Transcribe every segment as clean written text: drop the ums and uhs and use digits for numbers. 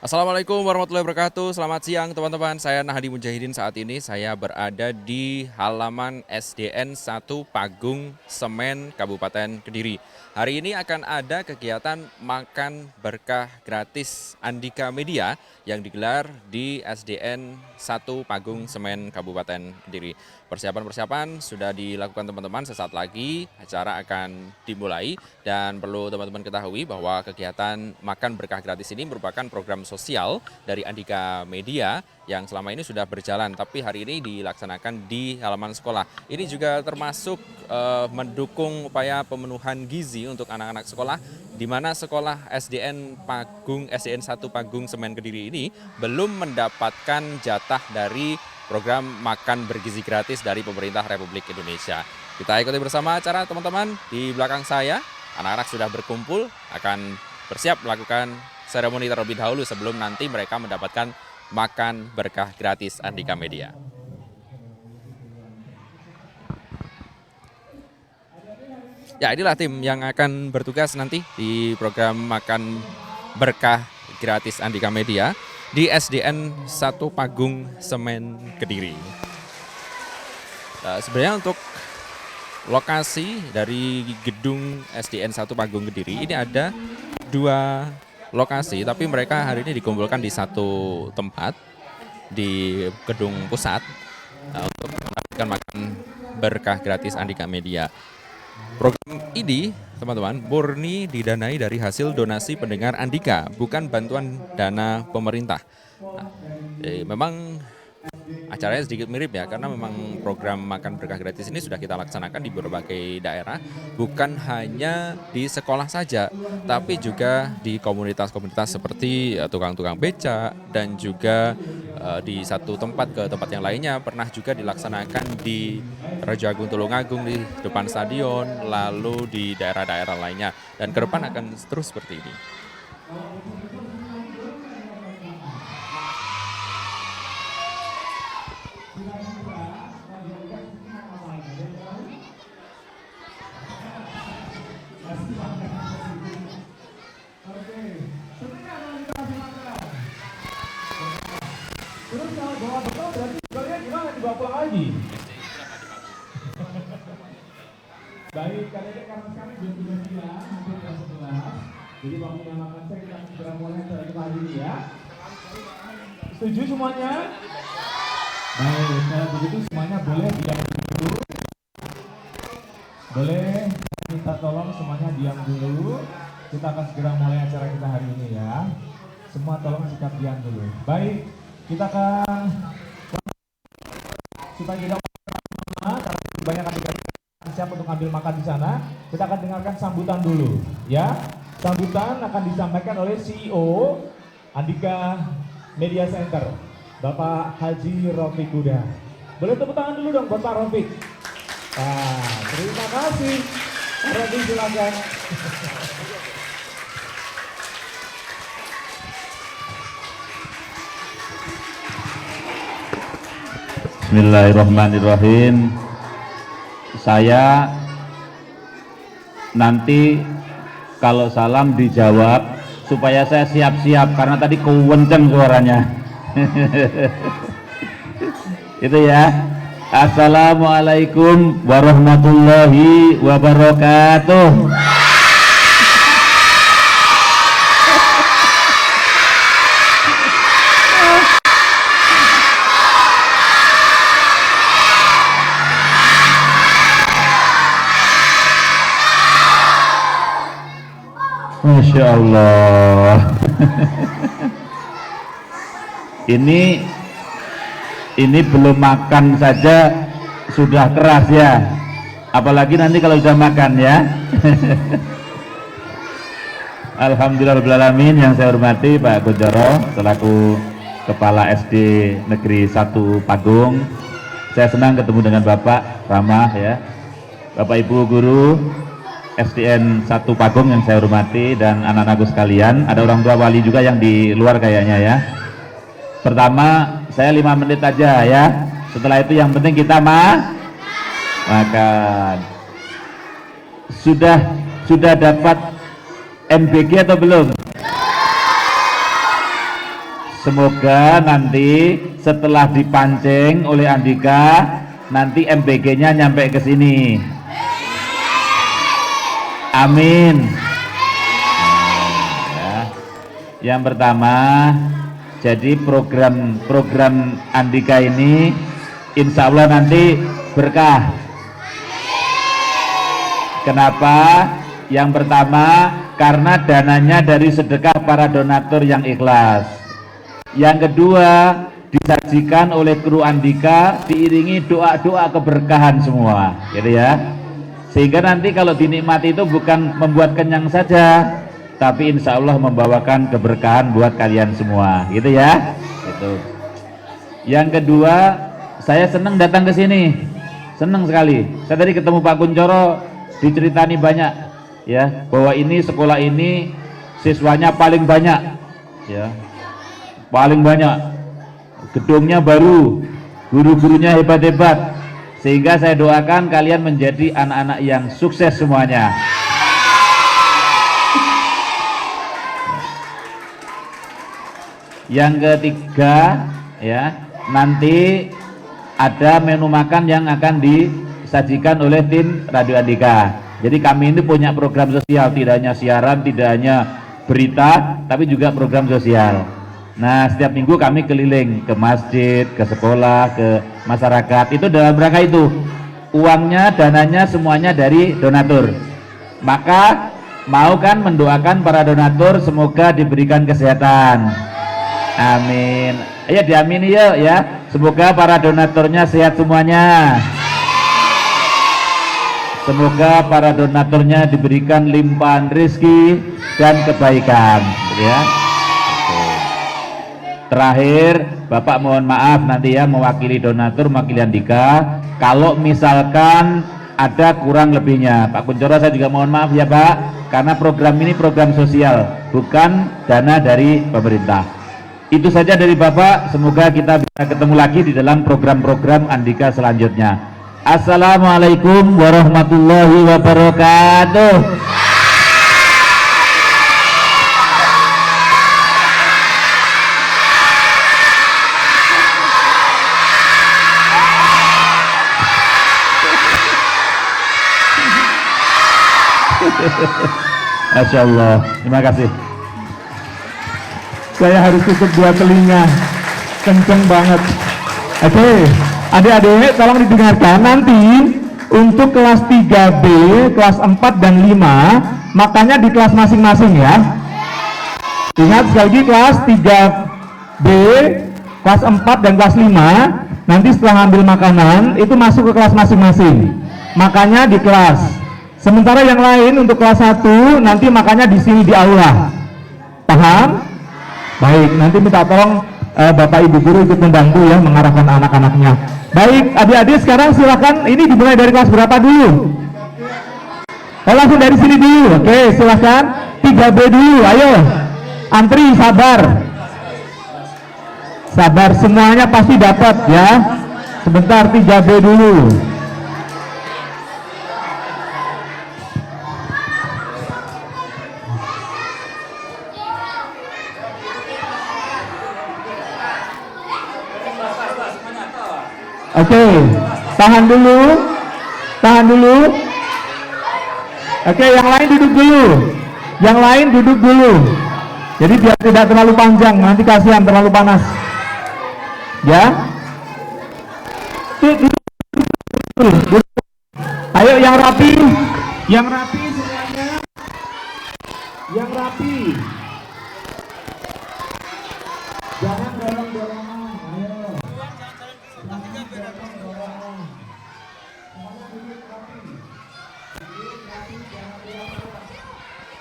Assalamualaikum warahmatullahi wabarakatuh. Selamat siang teman-teman. Saya Nahdi Mujahidin. Saat ini saya berada di halaman SDN 1 Pagung Semen Kabupaten Kediri. Hari ini akan ada kegiatan makan berkah gratis Andika Media yang digelar di SDN 1 Pagung Semen Kabupaten Kediri. Persiapan-persiapan sudah dilakukan teman-teman, sesaat lagi acara akan dimulai dan perlu teman-teman ketahui bahwa kegiatan makan berkah gratis ini merupakan program sosial dari Andika Media yang selama ini sudah berjalan, tapi hari ini dilaksanakan di halaman sekolah. Ini juga termasuk mendukung upaya pemenuhan gizi untuk anak-anak sekolah, di mana sekolah SDN 1 Pagung Semen Kediri ini belum mendapatkan jatah dari program makan bergizi gratis dari pemerintah Republik Indonesia. Kita ikuti bersama acara teman-teman. Di belakang saya, anak-anak sudah berkumpul, akan bersiap melakukan seremoni terlebih dahulu sebelum nanti mereka mendapatkan makan berkah gratis Andika Media. Ya, inilah tim yang akan bertugas nanti di program makan berkah gratis Andika Media di SDN 1 Pagung Semen Kediri. Nah, sebenarnya untuk lokasi dari gedung SDN 1 Pagung Kediri ini ada dua lokasi, tapi mereka hari ini dikumpulkan di satu tempat di gedung pusat untuk mendapatkan makan berkah gratis Andika Media. Program ini, teman-teman, murni didanai dari hasil donasi pendengar Andika, bukan bantuan dana pemerintah. Nah, memang acaranya sedikit mirip ya, karena memang program makan berkah gratis ini sudah kita laksanakan di berbagai daerah, bukan hanya di sekolah saja, tapi juga di komunitas-komunitas seperti tukang-tukang becak dan juga di satu tempat ke tempat yang lainnya. Pernah juga dilaksanakan di Raja Agung Tulungagung di depan stadion, lalu di daerah-daerah lainnya, dan ke depan akan terus seperti ini. Terus kalau bawa bekal berarti bekalnya gimana, dibawa pulang lagi? Baik, karena sekarang jam 3 siang, hampir jam 11. Jadi waktunya makan saya kita segera mulai acara kita hari ini ya. Setuju semuanya? Baik, kalau begitu semuanya boleh diam dulu. Boleh minta tolong semuanya diam dulu. Kita akan segera mulai acara kita hari ini ya. Semua tolong sikap diam dulu. Baik, kita akan supaya tidak karena banyak adik siap untuk ambil makan di sana. Kita akan dengarkan sambutan dulu ya. Sambutan akan disampaikan oleh CEO Andika Media Center, Bapak Haji Rafiq Huda. Boleh tepuk tangan dulu dong buat Pak Rafiq. Nah, terima kasih. Pak Rafiq, silakan. Bismillahirrahmanirrahim. Saya nanti kalau salam dijawab supaya saya siap-siap karena tadi kewenceng suaranya. Itu ya. Assalamualaikum warahmatullahi wabarakatuh. Masya Allah. Ini belum makan saja sudah keras ya, apalagi nanti kalau sudah makan ya. Alhamdulillahirrahmanirrahim. Yang saya hormati Pak Kunchoro selaku Kepala SD Negeri 1 Pagung. Saya senang ketemu dengan Bapak Ramah ya, Bapak Ibu guru SDN 1 Pagung yang saya hormati, dan anak-anakku sekalian. Ada orang tua wali juga yang di luar kayaknya ya. Pertama saya 5 menit aja ya, setelah itu yang penting kita makan. Sudah dapat MBG atau belum? semoga nanti setelah dipancing oleh Andika, nanti MBG-nya nyampe ke sini. Amin. Ya. Yang pertama, jadi program Andika ini insya Allah nanti berkah. Kenapa? Yang pertama, karena dananya dari sedekah para donatur yang ikhlas. Yang kedua, disajikan oleh kru Andika diiringi doa-doa keberkahan semua, gitu ya. Sehingga nanti kalau dinikmati itu bukan membuat kenyang saja, tapi insya Allah membawakan keberkahan buat kalian semua, gitu ya. Gitu. Yang kedua, saya senang datang ke sini, senang sekali. Saya tadi ketemu Pak Kuncoro, diceritani banyak, ya, bahwa ini sekolah ini siswanya paling banyak, ya, paling banyak. Gedungnya baru, guru-gurunya hebat-hebat, sehingga saya doakan kalian menjadi anak-anak yang sukses semuanya. Yang ketiga, ya, nanti ada menu makan yang akan disajikan oleh tim Radio Andika. Jadi kami ini punya program sosial, tidak hanya siaran, tidak hanya berita, tapi juga program sosial. Nah, setiap minggu kami keliling ke masjid, ke sekolah, ke masyarakat. Itu dalam rangka itu. Uangnya, dananya semuanya dari donatur. Maka mau kan mendoakan para donatur semoga diberikan kesehatan. Amin. Ayo diamini yuk ya. Semoga para donaturnya sehat semuanya. Semoga para donaturnya diberikan limpahan rezeki dan kebaikan, ya. Terakhir, Bapak mohon maaf nanti ya mewakili donatur, mewakili Andika. Kalau misalkan ada kurang lebihnya, Pak Kuncoro saya juga mohon maaf ya Pak, karena program ini program sosial, bukan dana dari pemerintah. Itu saja dari Bapak, semoga kita bisa ketemu lagi di dalam program-program Andika selanjutnya. Assalamualaikum warahmatullahi wabarakatuh. Masya Allah, terima kasih. Saya harus tutup dua telinga, kenceng banget. Oke, adik-adik tolong didengarkan. Nanti untuk kelas 3B, kelas 4 dan 5, makanya di kelas masing-masing ya. Ingat sekali lagi, kelas 3B, kelas 4 dan kelas 5, nanti setelah ngambil makanan itu masuk ke kelas masing-masing. Makanya di kelas. Sementara yang lain untuk kelas 1 nanti makanya di sini di aula. Paham? Baik, nanti minta tolong Bapak Ibu guru ikut membantu ya mengarahkan anak-anaknya. Baik, adik-adik sekarang silakan, ini dimulai dari kelas berapa dulu? Oh, langsung dari sini dulu. Oke, silakan 3B dulu. Ayo. Antri, sabar. Sabar, semuanya pasti dapat ya. Sebentar, 3B dulu. Oke, tahan dulu, tahan dulu. Oke, yang lain duduk dulu, yang lain duduk dulu. Jadi biar tidak terlalu panjang, nanti kasihan terlalu panas. Ya, duduk. Ayo yang rapi semuanya, yang rapi. Jangan dorong-dorongan, ayo.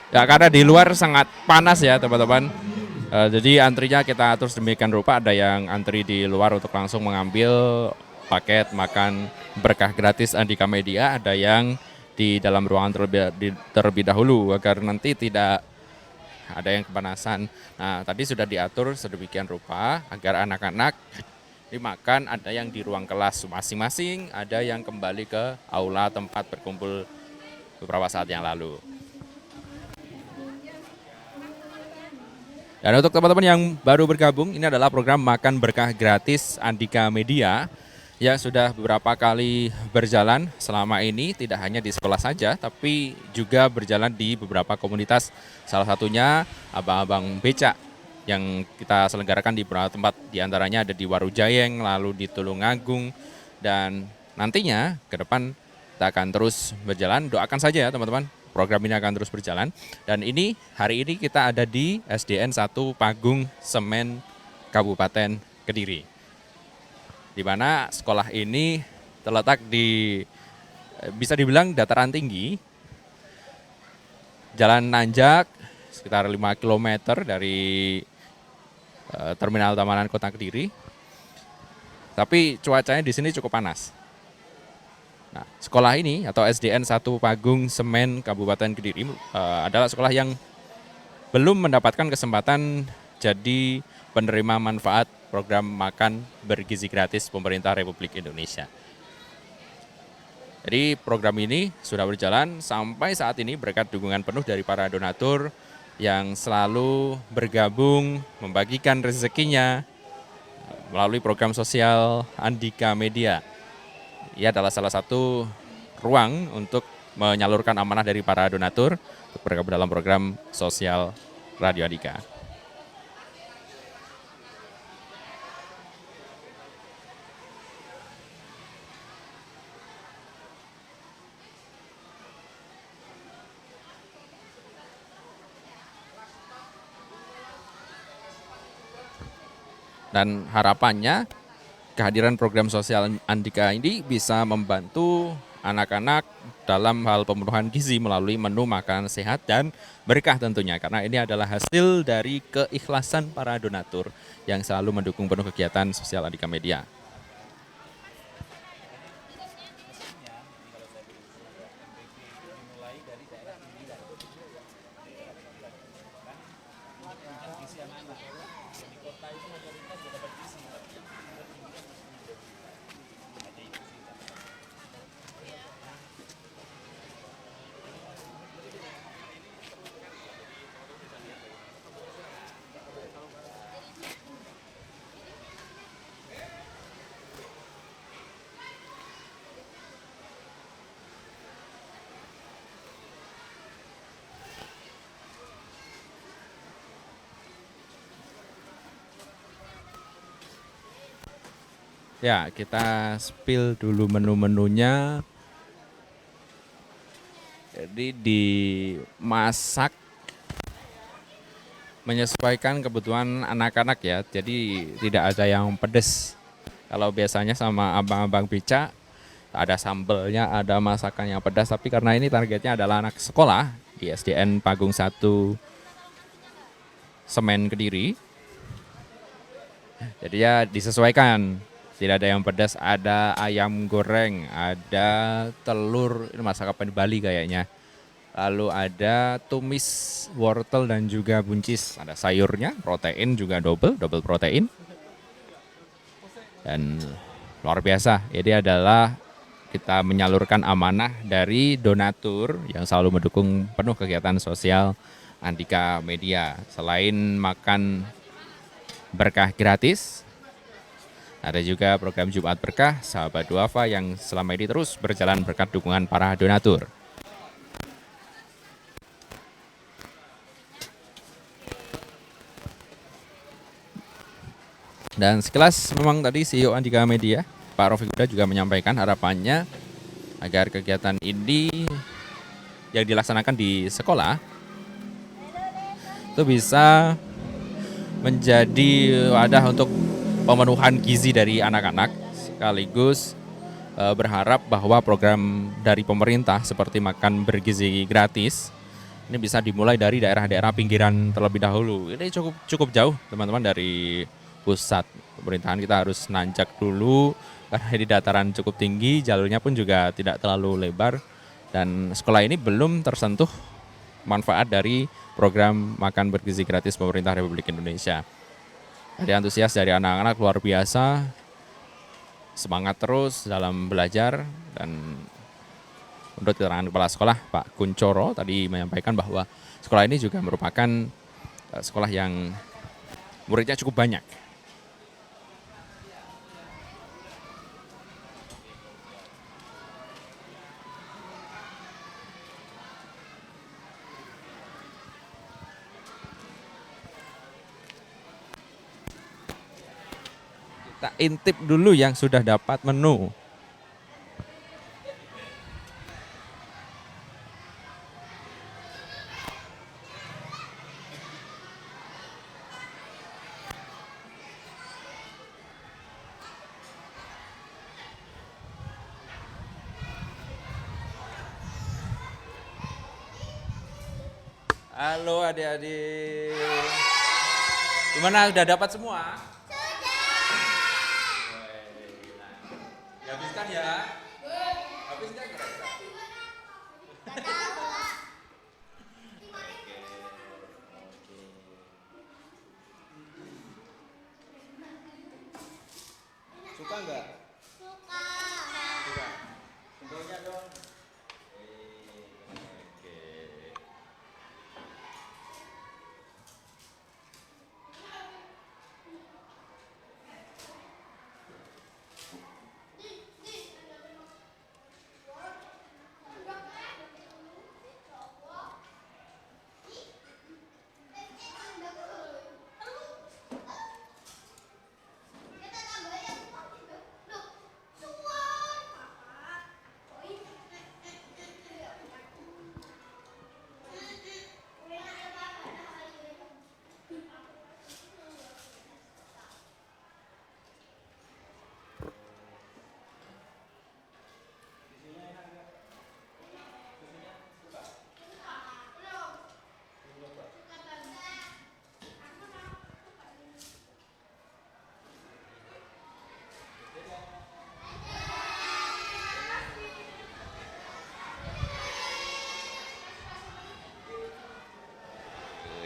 Ya, karena di luar sangat panas ya teman-teman. Jadi antrinya kita atur sedemikian rupa, ada yang antri di luar untuk langsung mengambil paket makan berkah gratis Andika Media, ada yang di dalam ruangan terlebih dahulu agar nanti tidak ada yang kepanasan. Nah, tadi sudah diatur sedemikian rupa agar anak-anak dimakan, ada yang di ruang kelas masing-masing, ada yang kembali ke aula tempat berkumpul beberapa saat yang lalu. Dan untuk teman-teman yang baru bergabung, ini adalah program Makan Berkah Gratis Andika Media yang sudah beberapa kali berjalan selama ini, tidak hanya di sekolah saja, tapi juga berjalan di beberapa komunitas. Salah satunya abang-abang becak yang kita selenggarakan di beberapa tempat, diantaranya ada di Warujayeng, lalu di Tulungagung, dan nantinya ke depan kita akan terus berjalan. Doakan saja ya teman-teman, program ini akan terus berjalan. Dan ini hari ini kita ada di SDN 1 Pagung Semen Kabupaten Kediri, di mana sekolah ini terletak di bisa dibilang dataran tinggi, jalan nanjak sekitar 5 km dari Terminal Tamanan Kota Kediri. Tapi cuacanya di sini cukup panas. Nah, sekolah ini atau SDN 1 Pagung Semen Kabupaten Kediri adalah sekolah yang belum mendapatkan kesempatan jadi penerima manfaat program makan bergizi gratis pemerintah Republik Indonesia. Jadi program ini sudah berjalan sampai saat ini berkat dukungan penuh dari para donatur yang selalu bergabung membagikan rezekinya melalui program sosial Andika Media. Ia adalah salah satu ruang untuk menyalurkan amanah dari para donatur untuk bergabung dalam program sosial Radio Andika. Dan harapannya kehadiran program sosial Andika ini bisa membantu anak-anak dalam hal pemenuhan gizi melalui menu makanan sehat dan berkah tentunya, karena ini adalah hasil dari keikhlasan para donatur yang selalu mendukung penuh kegiatan sosial Andika Media. Ya, kita spill dulu menu-menunya. Jadi dimasak menyesuaikan kebutuhan anak-anak ya. Jadi tidak ada yang pedes. Kalau biasanya sama abang-abang beca ada sambelnya, ada masakan yang pedas, tapi karena ini targetnya adalah anak sekolah di SDN Pagung 1 Semen Kediri. Jadi ya disesuaikan. Tidak ada yang pedas, ada ayam goreng, ada telur, ini masakan Bali kayaknya. Lalu ada tumis wortel dan juga buncis. Ada sayurnya, protein juga double protein. Dan luar biasa, ini adalah kita menyalurkan amanah dari donatur yang selalu mendukung penuh kegiatan sosial Andika Media. Selain makan berkah gratis, ada juga program Jumat Berkah, Sahabat Duafa yang selama ini terus berjalan berkat dukungan para donatur. Dan sekilas memang tadi CEO Andika Media, Pak Rofiq Huda juga menyampaikan harapannya agar kegiatan ini yang dilaksanakan di sekolah itu bisa menjadi wadah untuk pemenuhan gizi dari anak-anak, sekaligus berharap bahwa program dari pemerintah seperti makan bergizi gratis ini bisa dimulai dari daerah-daerah pinggiran terlebih dahulu. Ini cukup jauh teman-teman dari pusat pemerintahan, kita harus nanjak dulu karena di dataran cukup tinggi, jalurnya pun juga tidak terlalu lebar, dan sekolah ini belum tersentuh manfaat dari program makan bergizi gratis pemerintah Republik Indonesia. Ada antusias dari anak-anak luar biasa, semangat terus dalam belajar. Dan menurut keterangan Kepala Sekolah Pak Kuncoro tadi menyampaikan bahwa sekolah ini juga merupakan sekolah yang muridnya cukup banyak. Kita intip dulu yang sudah dapat menu. Halo adik-adik. Gimana, udah dapat semua? Habiskan ya. Habiskan kira-kira. Suka nggak? Suka. Sendoknya dong. Oke.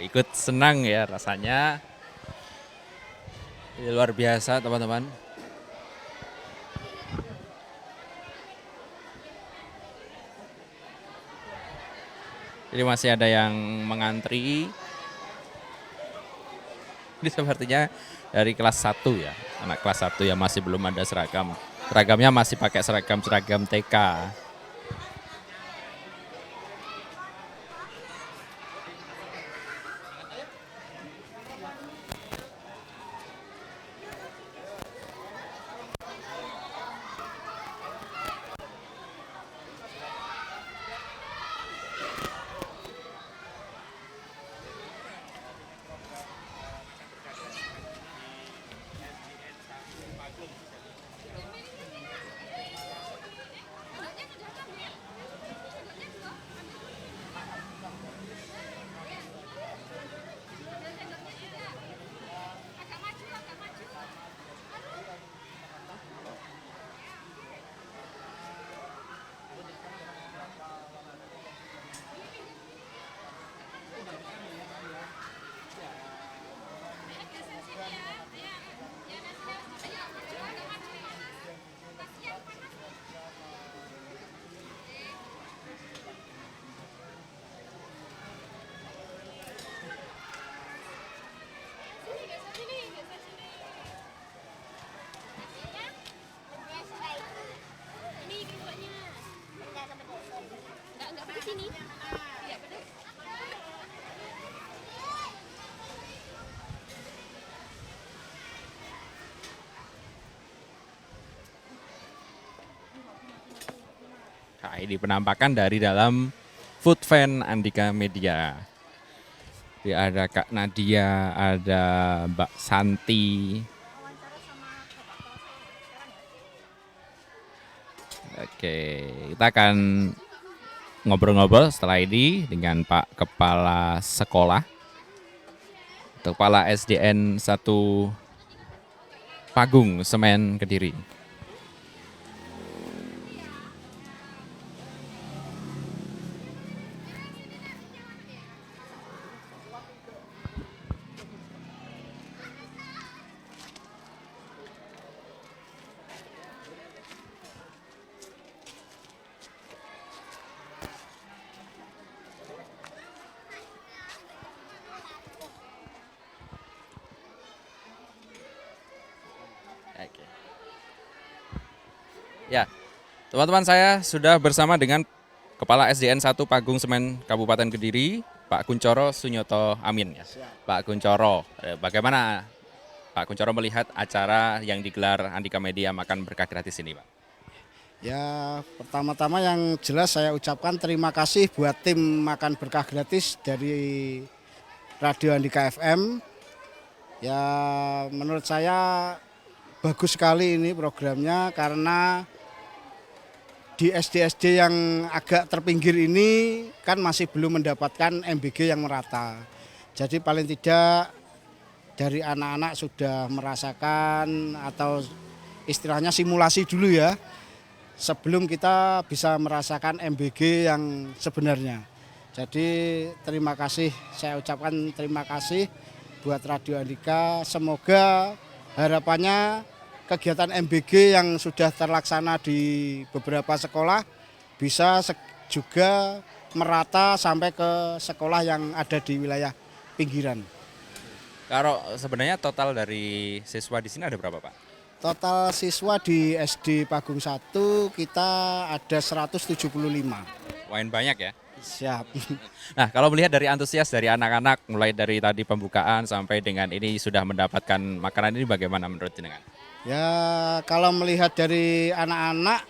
Ikut senang ya rasanya. Ini luar biasa teman-teman. Jadi masih ada yang mengantri. Ini sepertinya dari kelas 1 ya. Anak kelas 1 yang masih belum ada seragam. Seragamnya masih pakai seragam TK. Nah, ini penampakan dari dalam food van Andika Media. Jadi ada Kak Nadia, ada Mbak Santi. Oke, kita akan ngobrol-ngobrol setelah ini dengan Pak Kepala Sekolah, Kepala SDN 1 Pagung Semen Kediri. Ya, teman-teman saya sudah bersama dengan Kepala SDN 1 Pagung Semen Kabupaten Kediri, Pak Kuncoro Sunyoto Amin. Ya. Pak Kuncoro, bagaimana Pak Kuncoro melihat acara yang digelar Andika Media Makan Berkah Gratis ini, Pak? Ya, pertama-tama yang jelas saya ucapkan terima kasih buat tim Makan Berkah Gratis dari Radio Andika FM. Ya, menurut saya bagus sekali ini programnya karena di SD-SD yang agak terpinggir ini kan masih belum mendapatkan MBG yang merata. Jadi paling tidak dari anak-anak sudah merasakan atau istilahnya simulasi dulu ya. Sebelum kita bisa merasakan MBG yang sebenarnya. Jadi terima kasih, saya ucapkan terima kasih buat Radio Andika. Semoga harapannya kegiatan MBG yang sudah terlaksana di beberapa sekolah bisa juga merata sampai ke sekolah yang ada di wilayah pinggiran. Kalau sebenarnya total dari siswa di sini ada berapa, Pak? Total siswa di SD Pagung 1 kita ada 175. Lumayan banyak ya. Siap. Nah, kalau melihat dari antusias dari anak-anak, mulai dari tadi pembukaan sampai dengan ini sudah mendapatkan makanan ini bagaimana menurut jenengan? Ya, kalau melihat dari anak-anak,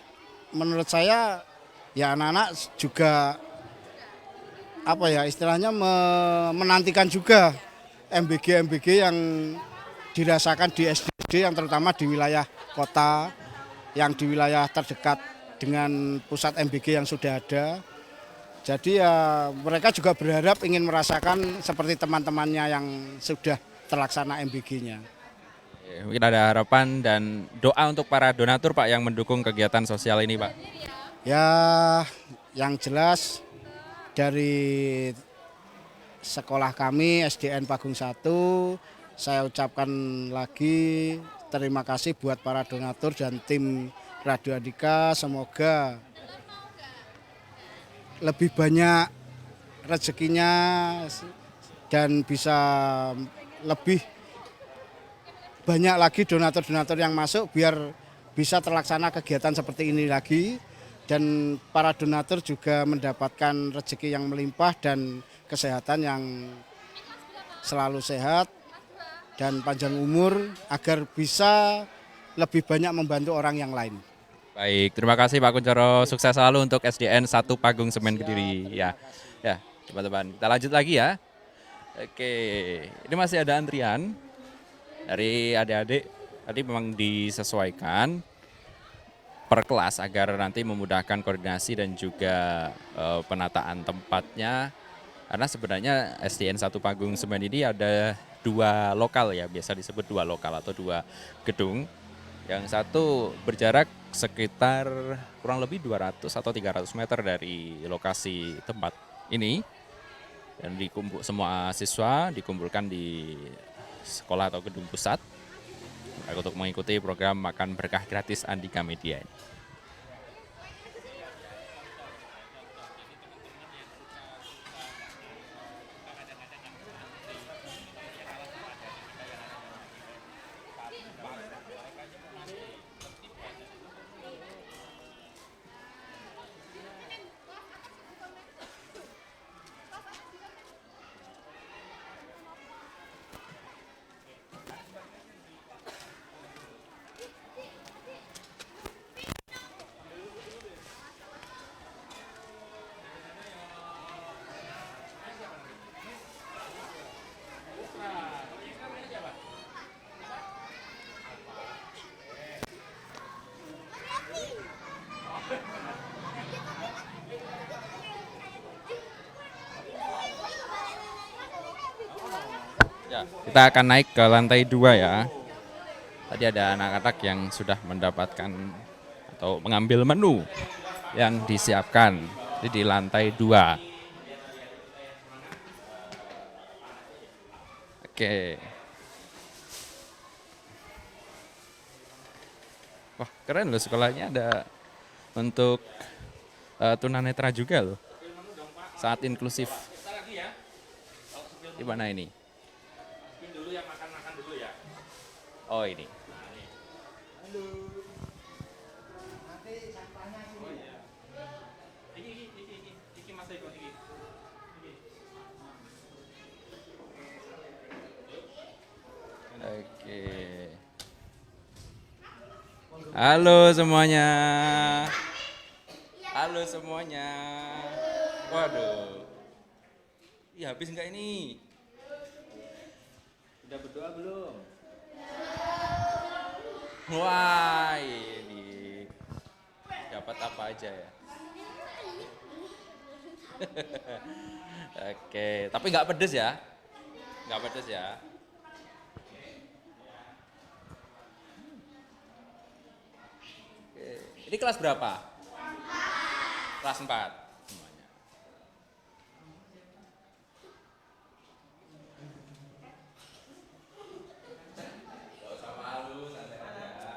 menurut saya ya anak-anak juga apa ya istilahnya menantikan juga MBG yang dirasakan di SD yang terutama di wilayah kota, yang di wilayah terdekat dengan pusat MBG yang sudah ada. Jadi ya mereka juga berharap ingin merasakan seperti teman-temannya yang sudah terlaksana MBG-nya. Mungkin ada harapan dan doa untuk para donatur, Pak, yang mendukung kegiatan sosial ini, Pak. Ya, yang jelas dari sekolah kami SDN Pagung 1, saya ucapkan lagi terima kasih buat para donatur dan tim Radio Andika. Semoga lebih banyak rezekinya dan bisa lebih banyak lagi donatur-donatur yang masuk biar bisa terlaksana kegiatan seperti ini lagi. Dan para donatur juga mendapatkan rezeki yang melimpah dan kesehatan yang selalu sehat dan panjang umur agar bisa lebih banyak membantu orang yang lain. Baik, terima kasih Pak Kuncoro. Sukses selalu untuk SDN 1 Pagung Semen Kediri. Ya, teman-teman, kita lanjut lagi ya. Oke, ini masih ada antrian dari adik-adik. Tadi memang disesuaikan per kelas agar nanti memudahkan koordinasi dan juga penataan tempatnya. Karena sebenarnya SDN 1 Pagung Semen ini ada 2 lokal ya, biasa disebut 2 lokal atau 2 gedung. Yang satu berjarak sekitar kurang lebih 200 atau 300 meter dari lokasi tempat ini. Dan semua siswa dikumpulkan di sekolah atau gedung pusat untuk mengikuti program Makan Berkah Gratis Andika Media ini. Ya, kita akan naik ke lantai 2 ya. Tadi ada anak-anak yang sudah mendapatkan atau mengambil menu yang disiapkan di lantai 2. Oke. Wah, keren loh sekolahnya, ada untuk tunanetra juga loh. Sangat inklusif. Di mana ini? Oh ini. Oke. Halo semuanya. Halo semuanya. Waduh. Iya, habis enggak ini? Udah berdoa belum? Wah, ini dapat apa aja ya? Oke, tapi nggak pedes ya? Nggak pedes ya? Oke. Ini kelas berapa? Kelas 4 semuanya. Gak usah malu, santai aja.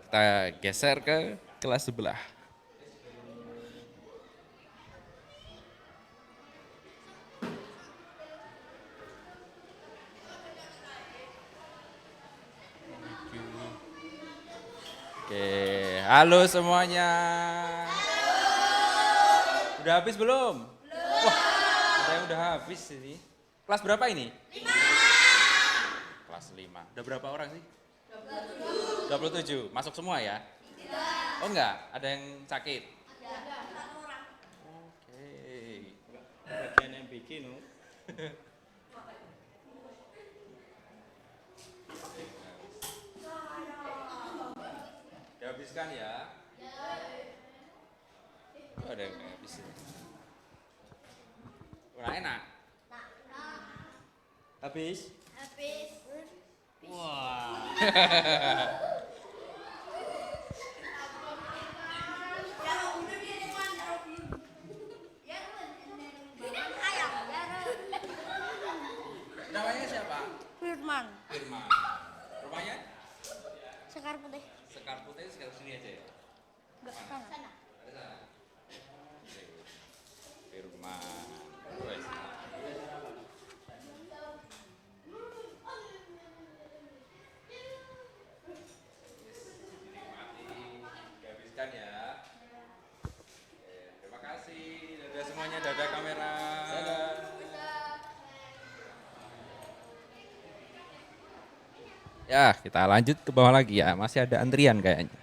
Kita geser ke kelas sebelah. Oke, halo semuanya. Udah habis belum? Belum. Wah, ada yang udah habis ini. Kelas berapa ini? 5. Kelas 5. Udah berapa orang sih? 27. Masuk semua ya? Oh enggak, ada yang sakit? Ada. Oke. Bagian yang bikin, no? Dihabiskan ya? Oh, ada yang habis. Nah, enak? Habis? Habis. Wah. Namanya siapa? Firman. Firman. Rumahnya? Sekar putih. Sekar Putih, sekitar sini aja ya? Enggak sana. Ada sana? Oke. Firman. Wes. Dihabiskan ya. Oke, terima kasih. Dadah semuanya, dadah kamera. Ya, kita lanjut ke bawah lagi ya. Masih ada antrian kayaknya.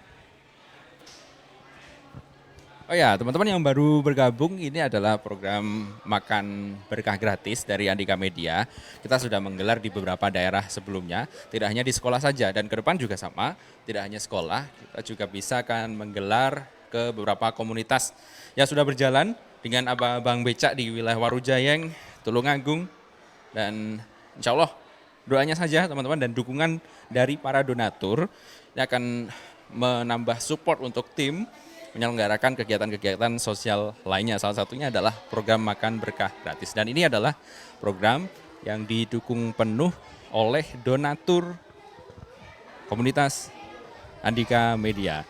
Oh ya, teman-teman yang baru bergabung, ini adalah program Makan Berkah Gratis dari Andika Media. Kita sudah menggelar di beberapa daerah sebelumnya, tidak hanya di sekolah saja, dan ke depan juga sama, tidak hanya sekolah, kita juga bisa akan menggelar ke beberapa komunitas yang sudah berjalan dengan abang-abang becak di wilayah Warujayeng, Tulungagung, dan insya Allah doanya saja teman-teman dan dukungan dari para donatur yang akan menambah support untuk tim menyelenggarakan kegiatan-kegiatan sosial lainnya. Salah satunya adalah program Makan Berkah Gratis. Dan ini adalah program yang didukung penuh oleh donatur komunitas Andika Media.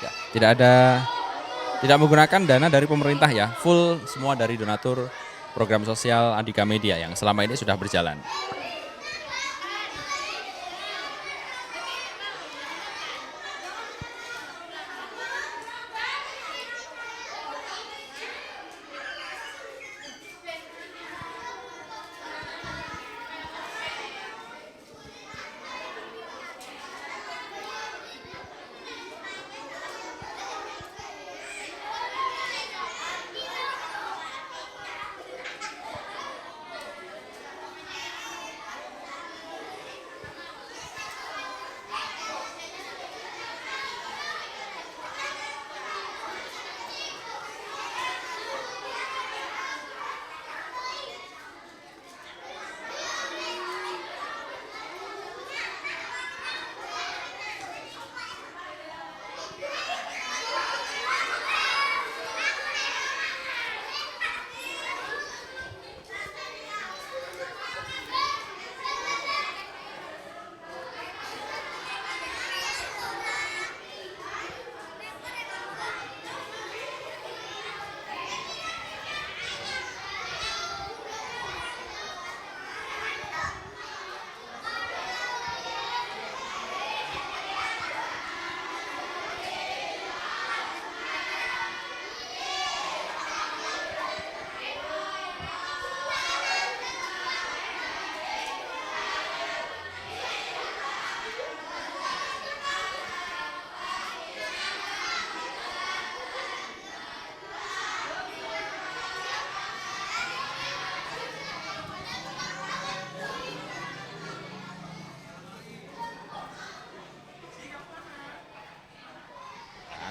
Ya, tidak menggunakan dana dari pemerintah ya, full semua dari donatur program sosial Andika Media yang selama ini sudah berjalan.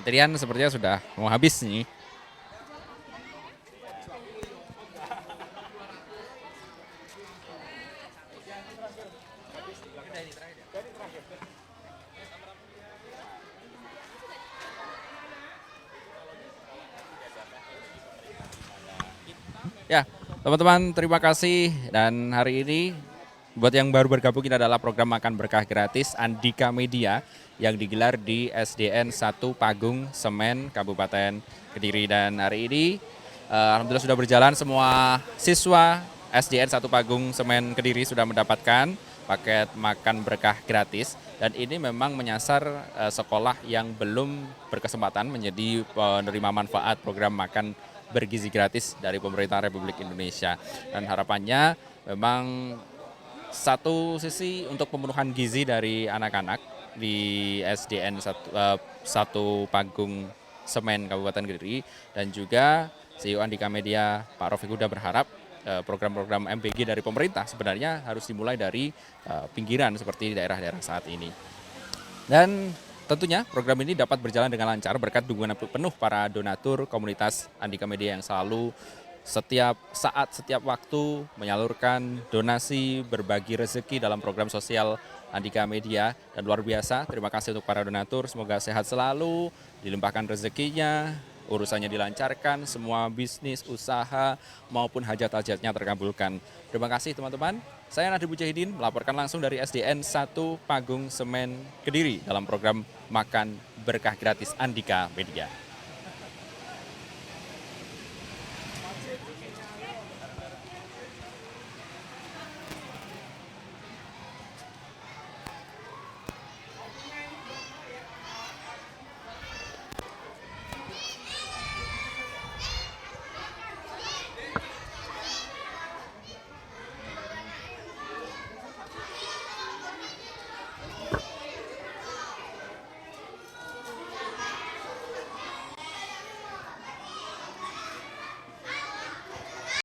Antrian sepertinya sudah mau habis nih. Ya, teman-teman terima kasih dan hari ini buat yang baru bergabung ini adalah program Makan Berkah Gratis Andika Media yang digelar di SDN 1 Pagung Semen Kabupaten Kediri dan hari ini alhamdulillah sudah berjalan, semua siswa SDN 1 Pagung Semen Kediri sudah mendapatkan paket makan berkah gratis dan ini memang menyasar sekolah yang belum berkesempatan menjadi penerima manfaat program makan bergizi gratis dari pemerintah Republik Indonesia. Dan harapannya memang satu sisi untuk pemenuhan gizi dari anak-anak di SDN 1 Pagung Semen Kabupaten Kediri dan juga CEO Andika Media Pak Rofiq Huda berharap program-program MBG dari pemerintah sebenarnya harus dimulai dari pinggiran seperti daerah-daerah saat ini. Dan tentunya program ini dapat berjalan dengan lancar berkat dukungan penuh para donatur komunitas Andika Media yang selalu setiap saat, setiap waktu menyalurkan donasi, berbagi rezeki dalam program sosial Andika Media. Dan luar biasa, terima kasih untuk para donatur, semoga sehat selalu, dilimpahkan rezekinya, urusannya dilancarkan, semua bisnis, usaha maupun hajat-hajatnya terkabulkan. Terima kasih teman-teman. Saya Nadir Mujahidin melaporkan langsung dari SDN 1 Pagung Semen Kediri dalam program Makan Berkah Gratis Andika Media.